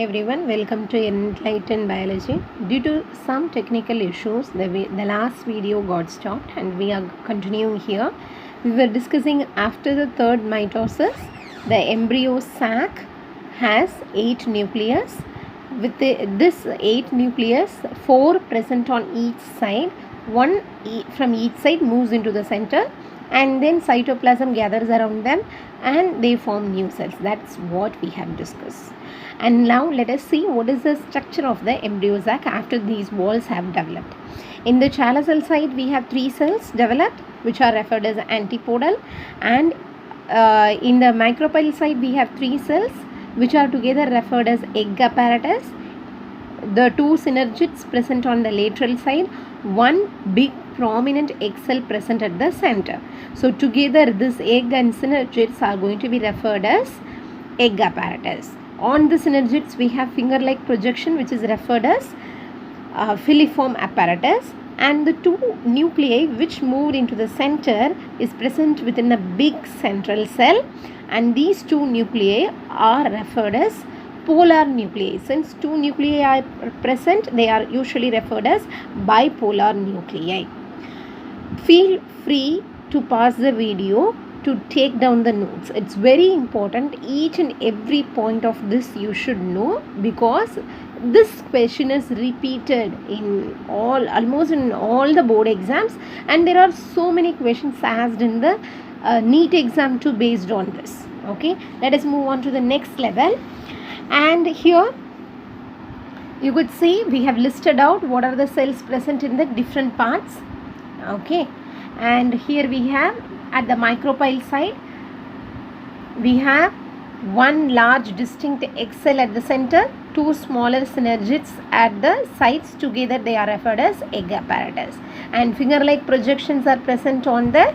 Everyone, welcome to Enlightened Biology. Due to some technical issues, the last video got stopped and we are continuing here. We were discussing after the third mitosis, the embryo sac has 8 nucleus. With this 8 nucleus, 4 present on each side, one from each side moves into the center, and then cytoplasm gathers around them and they form new cells. That's what we have discussed. And now let us see what is the structure of the embryo sac after these walls have developed. In the Chala cell side, we have 3 cells developed, which are referred as antipodal, and in the micropyle side, we have 3 cells, which are together referred as egg apparatus. The 2 synergids present on the lateral side, one big prominent egg cell present at the center. So together, this egg and synergids are going to be referred as egg apparatus. On the synergids, we have finger-like projection, which is referred as filiform apparatus, and the 2 nuclei which moved into the center is present within a big central cell, and these 2 nuclei are referred as polar nuclei. Since 2 nuclei are present, they are usually referred as bipolar nuclei. Feel free to pause the video to take down the notes. It's very important. Each and every point of this you should know, because this question is repeated in almost in all the board exams, and there are so many questions asked in the NEET exam too based on this. Okay, let us move on to the next level. And here you could see we have listed out what are the cells present in the different parts. Okay, and here we have at the micropyle side, we have one large distinct egg cell at the center, 2 smaller synergids at the sides. Together they are referred as egg apparatus, and finger-like projections are present on the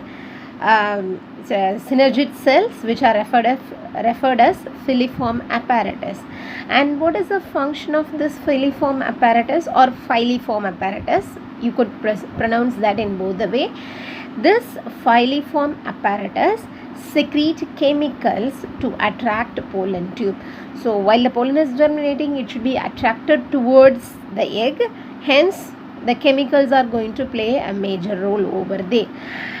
synergid cells, which are referred as filiform apparatus. And what is the function of this filiform apparatus or filiform apparatus? You could pronounce that in both the way. This filiform apparatus secrete chemicals to attract pollen tube. So while the pollen is germinating, it should be attracted towards the egg. Hence, the chemicals are going to play a major role over there.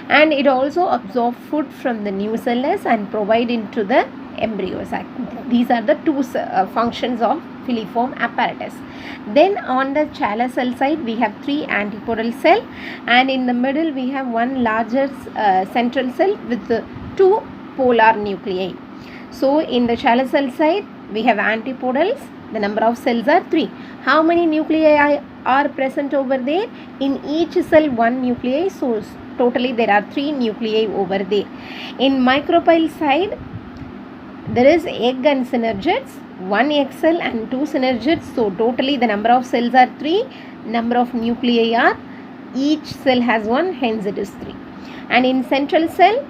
And it also absorbs food from the new cells and provide into the embryo sac. These are the 2 functions of filiform apparatus. Then on the Chala cell side, we have 3 antipodal cell, and in the middle we have one larger central cell with 2 polar nuclei. So in the Chala cell side, we have antipodals. The number of cells are 3. How many nuclei are present over there? In each cell, 1 nuclei. So totally there are 3 nuclei over there. In micropyle side, there is egg and synergids, 1 egg cell and 2 synergids. So totally the number of cells are 3. Number of nuclei are, each cell has 1, hence it is 3. And in central cell,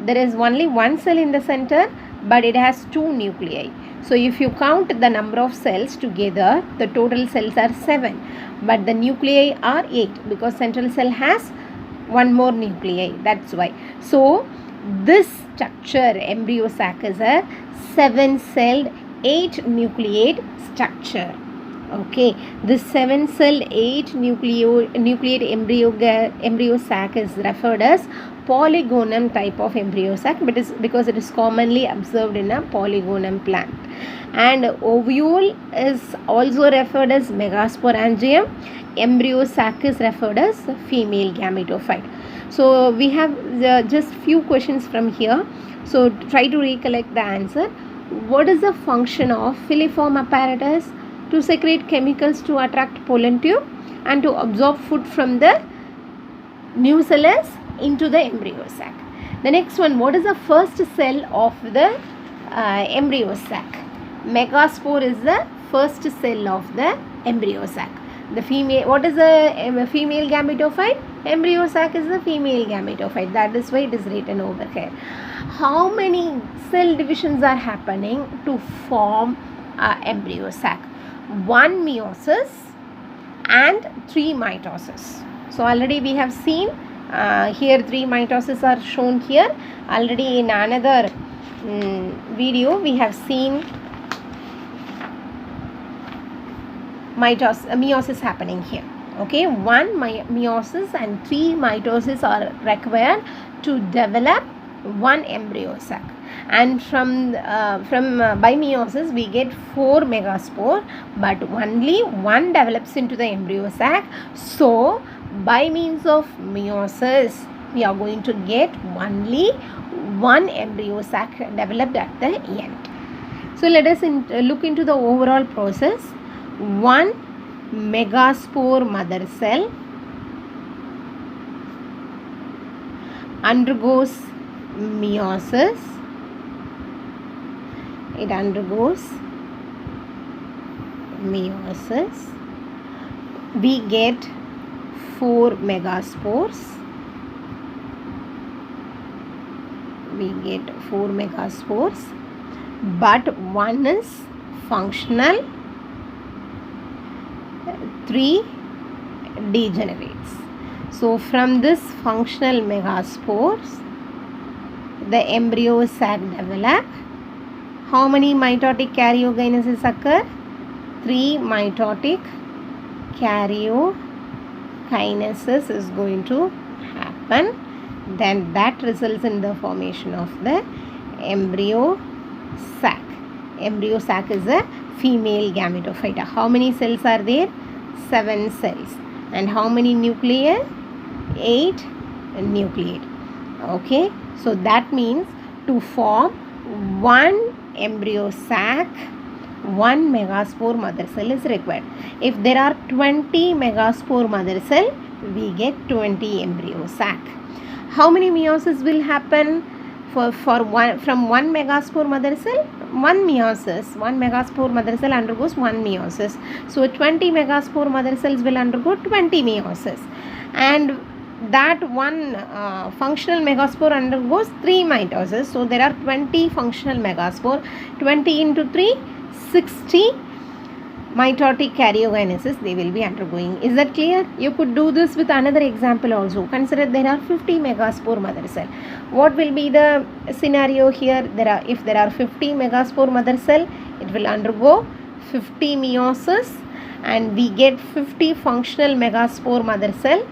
there is only 1 cell in the center, but it has 2 nuclei. So if you count the number of cells together, the total cells are 7, but the nuclei are 8, because central cell has 1 more nuclei. That's why. So this structure, embryo sac, is a 7-celled 8-nucleate structure. Okay, this 7-celled 8-nucleate embryo sac is referred as polygonum type of embryo sac, because it is commonly observed in a polygonum plant. And ovule is also referred as megasporangium. Embryo sac is referred as female gametophyte. So we have just few questions from here. So try to recollect the answer. What is the function of filiform apparatus? To secrete chemicals to attract pollen tube and to absorb food from the new cells into the embryo sac. The next one, what is the first cell of the embryo sac? Megaspore is the first cell of the embryo sac. The female, what is the female gametophyte? Embryo sac is the female gametophyte. That is why it is written over here. How many cell divisions are happening to form embryo sac? 1 meiosis and 3 mitosis. So already we have seen here 3 mitosis are shown here. Already in another video we have seen meiosis happening here. Okay, one meiosis and 3 mitosis are required to develop one embryo sac. And from by meiosis we get 4 megaspore, but only one develops into the embryo sac. So by means of meiosis we are going to get only one embryo sac developed at the end. So let us look into the overall process. One megaspore mother cell undergoes meiosis. It undergoes meiosis. We get 4 megaspores. We get 4 megaspores, but one is functional, 3 degenerates. So from this functional megaspores, the embryo sac develop. How many mitotic karyokinesis occur? 3 mitotic karyokinesis is going to happen. Then that results in the formation of the embryo sac. Embryo sac is a female gametophyte. How many cells are there? 7 cells. And how many nuclei? 8 nuclei. Okay, so that means to form one embryo sac, 1 megaspore mother cell is required. If there are 20 megaspore mother cell, we get 20 embryo sac. How many meiosis will happen from 1 megaspore mother cell? 1 meiosis. 1 megaspore mother cell undergoes 1 meiosis. So 20 megaspore mother cells will undergo 20 meiosis. And that one functional megaspore undergoes 3 mitosis. So there are 20 functional megaspore. 20 into 3, 60 mitotic karyokinesis they will be undergoing. Is that clear? You could do this with another example also. Consider there are 50 megaspore mother cell. What will be the scenario here? If there are 50 megaspore mother cell, it will undergo 50 meiosis, and we get 50 functional megaspore mother cell.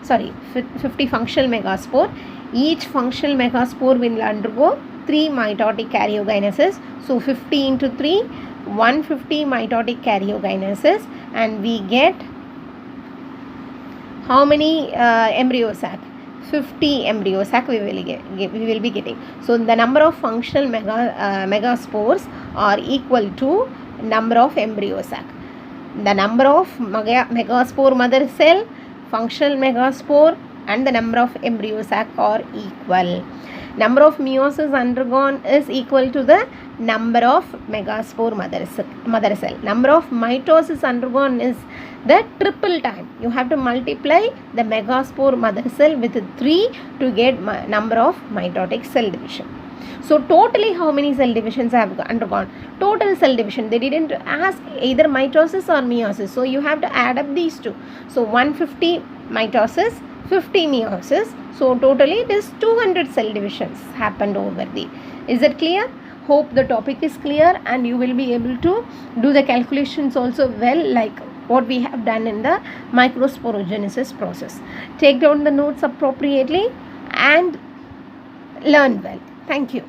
50 functional megaspore. Each functional megaspore will undergo 3 mitotic karyokinesis. So 50 into 3, 150 mitotic karyokinesis, and we get how many embryo sac? 50 embryo sac we will be getting. So the number of functional megaspores are equal to number of embryo sac. The number of megaspore mother cell, functional megaspore, and the number of embryo sac are equal. Number of meiosis undergone is equal to the number of megaspore mother cell. Number of mitosis undergone is the triple time. You have to multiply the megaspore mother cell with 3 to get number of mitotic cell division. So totally how many cell divisions have undergone? Total cell division. They didn't ask either mitosis or meiosis. So you have to add up these two. So 150 mitosis, 50 meiosis. So totally it is 200 cell divisions happened over there. Is it clear? Hope the topic is clear and you will be able to do the calculations also well, like what we have done in the microsporogenesis process. Take down the notes appropriately and learn well. Thank you.